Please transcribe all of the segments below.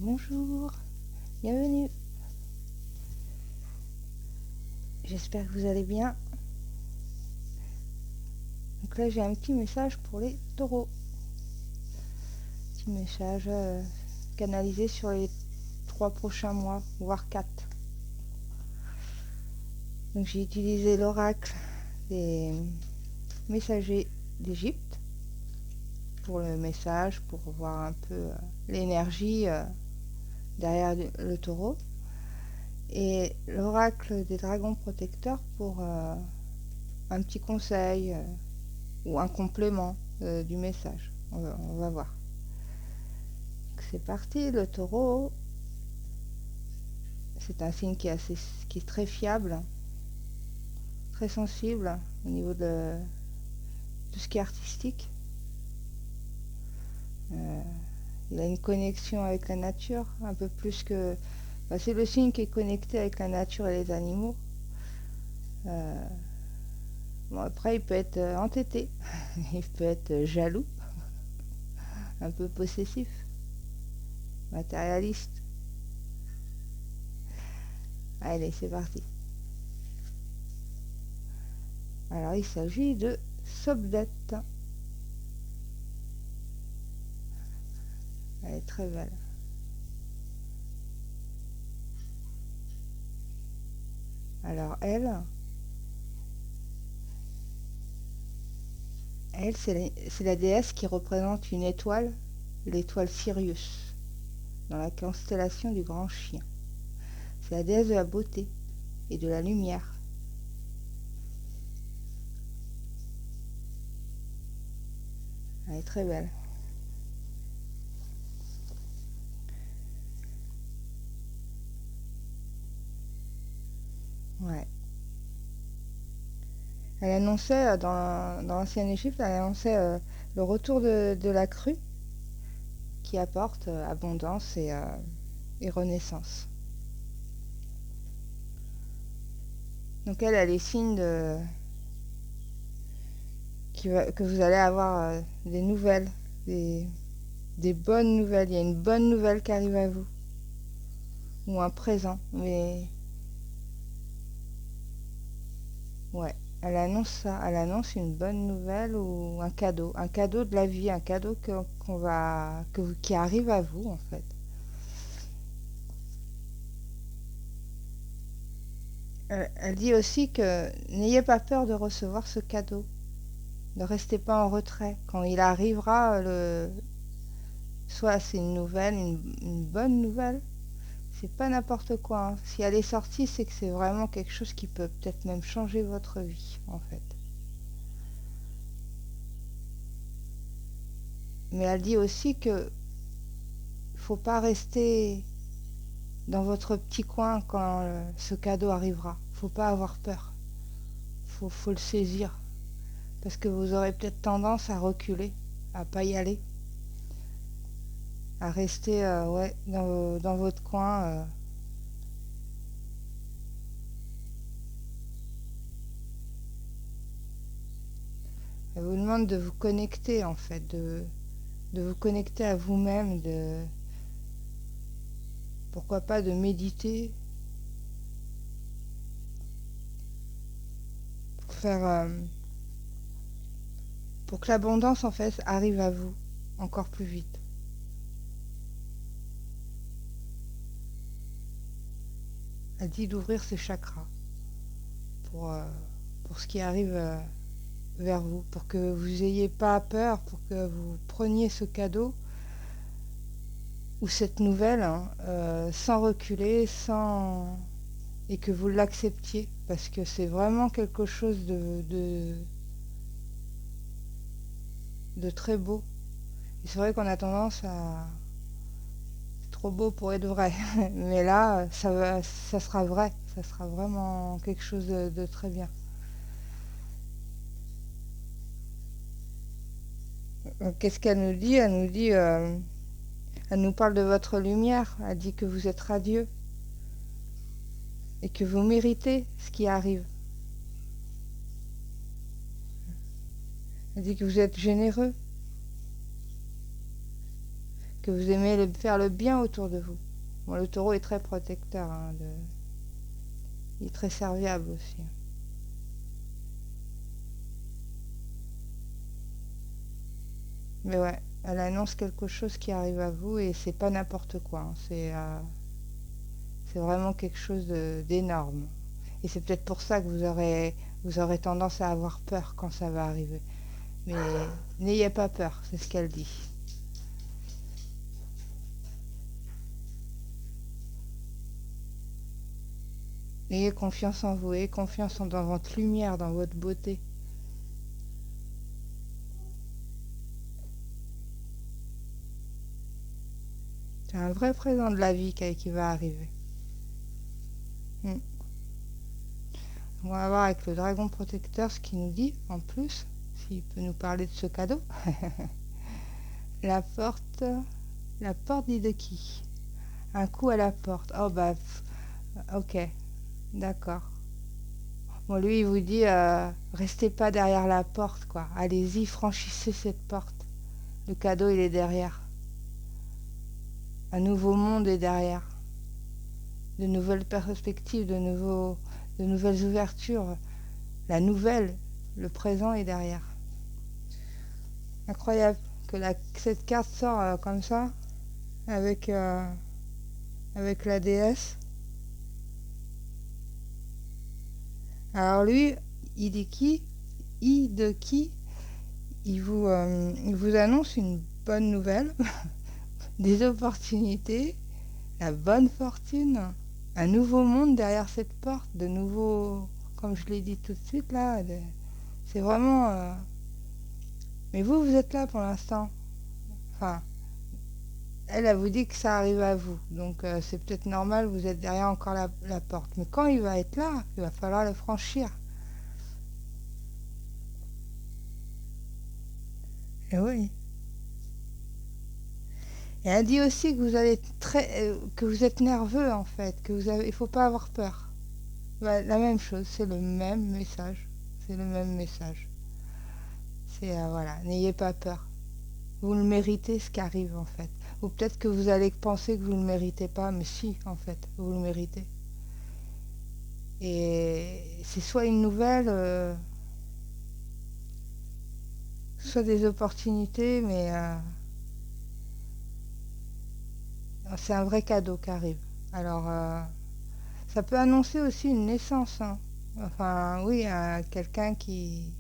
Bonjour, bienvenue. J'espère que vous allez bien. Donc là, j'ai un petit message pour les taureaux. Petit message canalisé sur les 3 prochains mois, voire 4. Donc j'ai utilisé l'oracle des messagers d'Égypte pour le message, pour voir un peu l'énergie derrière le taureau. Et l'oracle des dragons protecteurs pour un petit conseil ou un complément du message. On va voir. C'est parti, le taureau. C'est un signe qui est très fiable, très sensible au niveau de tout ce qui est artistique. Il a une connexion avec la nature, un peu plus que... c'est le signe qui est connecté avec la nature et les animaux. Bon, après, il peut être entêté, il peut être jaloux, un peu possessif, matérialiste. Allez, c'est parti. Alors, il s'agit de Sobdet. Elle est très belle. Alors, c'est la déesse qui représente une étoile, l'étoile Sirius, dans la constellation du Grand Chien. C'est la déesse de la beauté et de la lumière. Elle est très belle. Ouais. Elle annonçait, dans l'ancienne Égypte, elle annonçait le retour de la crue qui apporte abondance et renaissance. Donc elle est signe que vous allez avoir des nouvelles, des bonnes nouvelles. Il y a une bonne nouvelle qui arrive à vous. Ou un présent. Mais ouais, elle annonce ça. Elle annonce une bonne nouvelle ou un cadeau. Un cadeau de la vie. Un cadeau qui arrive à vous, en fait. Elle dit aussi que n'ayez pas peur de recevoir ce cadeau. Ne restez pas en retrait. Quand il arrivera, soit c'est une nouvelle, une bonne nouvelle. C'est pas n'importe quoi. Hein. Si elle est sortie, c'est que c'est vraiment quelque chose qui peut peut-être même changer votre vie, en fait. Mais elle dit aussi que faut pas rester dans votre petit coin quand ce cadeau arrivera. Faut pas avoir peur. Faut le saisir. Parce que vous aurez peut-être tendance à reculer, à pas y aller, à rester ouais, dans votre coin. Elle vous demande de vous connecter en fait, de vous connecter à vous-même, pourquoi pas de méditer, pour pour que l'abondance en fait arrive à vous encore plus vite. Elle dit d'ouvrir ses chakras pour, euh, pour ce qui arrive vers vous, pour que vous n'ayez pas peur, pour que vous preniez ce cadeau ou cette nouvelle hein, sans reculer, et que vous l'acceptiez, parce que c'est vraiment quelque chose de très beau. Et c'est vrai qu'on a tendance à... C'est trop beau pour être vrai. Mais là, ça sera vrai. Ça sera vraiment quelque chose de très bien. Qu'est-ce qu'elle nous dit? Elle nous parle de votre lumière. Elle dit que vous êtes radieux et que vous méritez ce qui arrive. Elle dit que vous êtes généreux, que vous aimez faire le bien autour de vous. Bon, le taureau est très protecteur, hein, il est très serviable aussi. Mais ouais, elle annonce quelque chose qui arrive à vous et c'est pas n'importe quoi, hein, c'est vraiment quelque chose d'énorme. Et c'est peut-être pour ça que vous aurez tendance à avoir peur quand ça va arriver. Mais n'ayez pas peur, c'est ce qu'elle dit. Ayez confiance en vous, ayez confiance dans votre lumière, dans votre beauté. C'est un vrai présent de la vie qui va arriver. Hmm. On va voir avec le dragon protecteur ce qu'il nous dit en plus, s'il peut nous parler de ce cadeau. La porte, la porte dit de qui? Un coup à la porte. Oh bah, ok, d'accord. Bon, lui, il vous dit, restez pas derrière la porte, quoi. Allez-y, franchissez cette porte. Le cadeau, il est derrière. Un nouveau monde est derrière. De nouvelles perspectives, de nouvelles ouvertures. La nouvelle, le présent est derrière. Incroyable que cette carte sort comme ça, avec, avec la déesse. Alors lui, il dit qui? Il de qui? Il vous annonce une bonne nouvelle, des opportunités, la bonne fortune, un nouveau monde derrière cette porte, de nouveaux, comme je l'ai dit tout de suite là, c'est vraiment... Mais vous êtes là pour l'instant. Enfin, elle vous dit que ça arrive à vous, donc c'est peut-être normal, vous êtes derrière encore la porte. Mais quand il va être là, il va falloir le franchir. Et oui. Et elle dit aussi que vous allez que vous êtes nerveux en fait, il faut pas avoir peur. Bah, la même chose, c'est le même message, c'est le même message. C'est voilà, n'ayez pas peur. Vous le méritez ce qui arrive en fait. Ou peut-être que vous allez penser que vous ne le méritez pas, mais si en fait, vous le méritez. Et c'est soit une nouvelle, soit des opportunités, mais c'est un vrai cadeau qui arrive. Alors ça peut annoncer aussi une naissance, hein. Enfin, oui, quelqu'un qui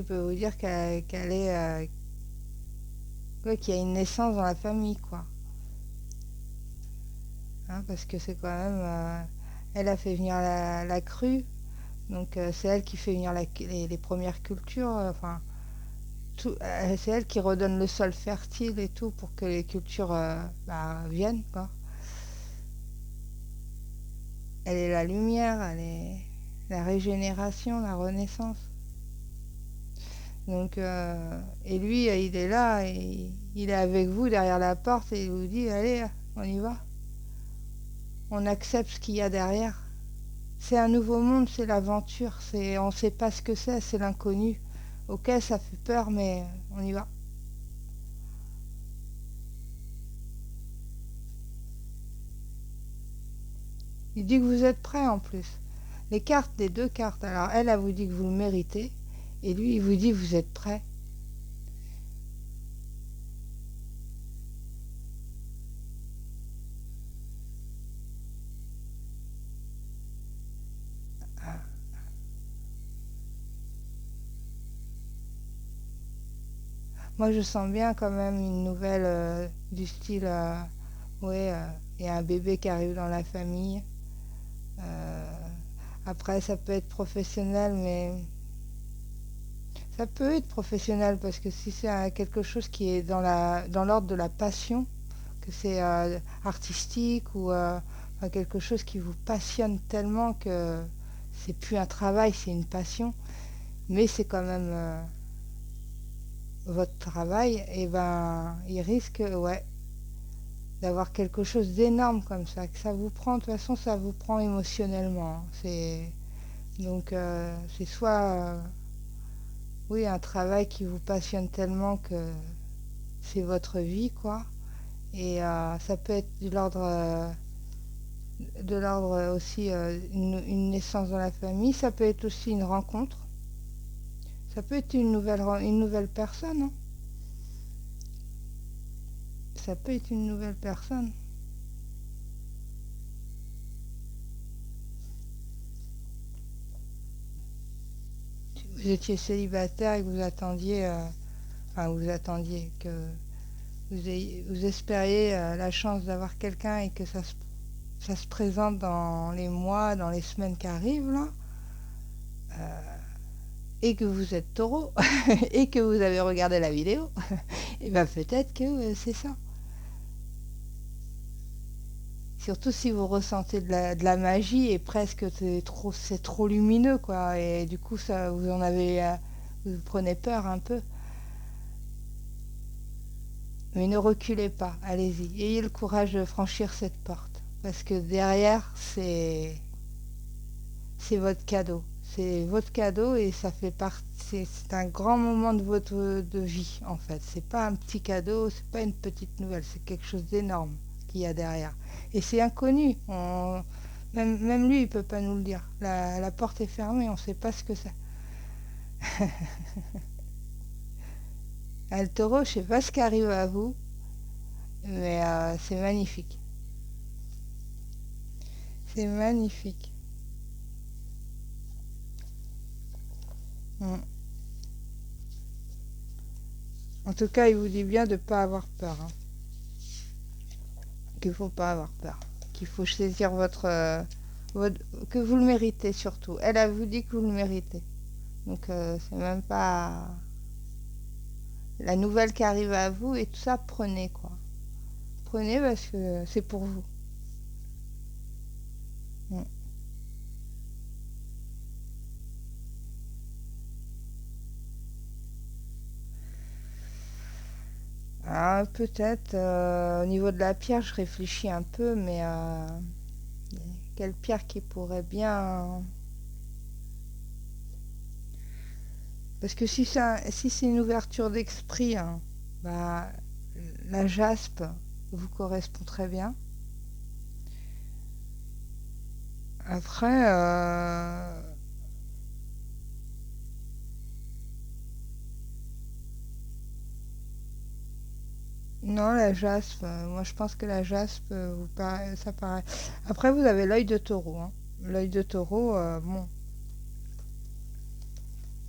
peut vous dire qu'elle est, ouais, qu'il y a une naissance dans la famille, quoi. Hein, parce que c'est quand même, elle a fait venir la crue, donc c'est elle qui fait venir les premières cultures. Enfin, c'est elle qui redonne le sol fertile et tout pour que les cultures viennent, quoi. Elle est la lumière, elle est la régénération, la renaissance. Donc, et lui, il est là, et il est avec vous derrière la porte et il vous dit, allez, on y va. On accepte ce qu'il y a derrière. C'est un nouveau monde, c'est l'aventure, on ne sait pas ce que c'est l'inconnu. Ok, ça fait peur, mais on y va. Il dit que vous êtes prêt en plus. Les deux cartes, alors elle vous dit que vous le méritez, et lui, il vous dit que vous êtes prêt. Moi, je sens bien quand même une nouvelle du style, ouais, il y a un bébé qui arrive dans la famille. Euh, Après, ça peut être professionnel, mais ça peut être professionnel parce que si c'est quelque chose qui est dans l'ordre de la passion, que c'est artistique ou enfin, quelque chose qui vous passionne tellement que c'est plus un travail, c'est une passion, mais c'est quand même votre travail, et ben il risque, ouais, d'avoir quelque chose d'énorme comme ça, que ça vous prend, de toute façon ça vous prend émotionnellement, hein. Donc c'est soit oui, un travail qui vous passionne tellement que c'est votre vie, quoi, Et ça peut être de l'ordre aussi une naissance dans la famille. Ça peut être aussi une rencontre. Ça peut être une nouvelle personne, hein. Ça peut être une nouvelle personne. Si vous étiez célibataire et que vous attendiez, enfin vous attendiez que vous espériez la chance d'avoir quelqu'un et que ça se présente dans les mois, dans les semaines qui arrivent là, et que vous êtes taureau et que vous avez regardé la vidéo, et bien peut-être que c'est ça. Surtout si vous ressentez de la magie et presque c'est trop lumineux quoi, et du coup ça vous en avez, vous prenez peur un peu. Mais ne reculez pas, allez-y, ayez le courage de franchir cette porte, parce que derrière c'est votre cadeau. C'est votre cadeau et ça fait partie. C'est un grand moment de votre de vie en fait. C'est pas un petit cadeau, c'est pas une petite nouvelle, c'est quelque chose d'énorme qu'il y a derrière. Et c'est inconnu. Même lui, il peut pas nous le dire. La porte est fermée, on sait pas ce que c'est. Le taureau, je sais pas ce qui arrive à vous, mais c'est magnifique. C'est magnifique. Mm. En tout cas, il vous dit bien de ne pas avoir peur, hein. Qu'il ne faut pas avoir peur. Qu'il faut saisir que vous le méritez surtout. Elle vous dit que vous le méritez. Donc, c'est même pas la nouvelle qui arrive à vous et tout ça, prenez quoi. Prenez parce que c'est pour vous. Mm. Ah, peut-être au niveau de la pierre, je réfléchis un peu, mais quelle pierre qui pourrait bien. Parce que si c'est une ouverture d'esprit, hein, bah, la jaspe vous correspond très bien. Après, non, la jaspe, moi je pense que la jaspe, ça paraît. Après, vous avez l'œil de taureau, hein. L'œil de taureau, bon,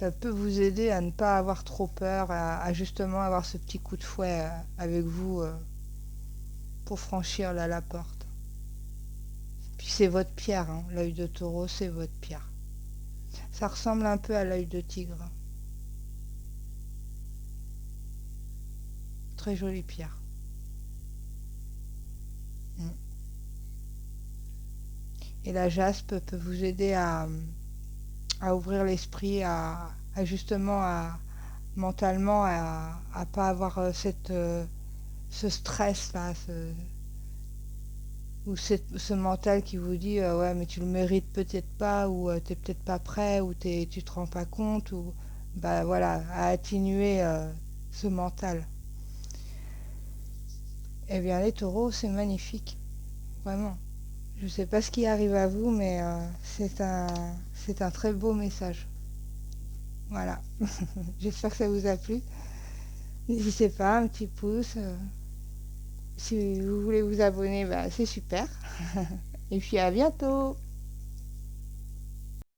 ça peut vous aider à ne pas avoir trop peur, à justement avoir ce petit coup de fouet avec vous pour franchir la porte. Puis c'est votre pierre, hein. L'œil de taureau, c'est votre pierre. Ça ressemble un peu à l'œil de tigre. Très jolie pierre. Mm. Et la jaspe peut vous aider à ouvrir l'esprit, à justement, mentalement, à pas avoir ce stress-là, ou ce mental qui vous dit ouais mais tu le mérites peut-être pas, ou t'es peut-être pas prêt, ou tu te rends pas compte, ou bah voilà, à atténuer ce mental. Eh bien les taureaux, c'est magnifique, vraiment. Je sais pas ce qui arrive à vous, mais c'est un très beau message. Voilà. J'espère que ça vous a plu. N'hésitez pas, un petit pouce. Si vous voulez vous abonner, bah, c'est super. Et puis à bientôt.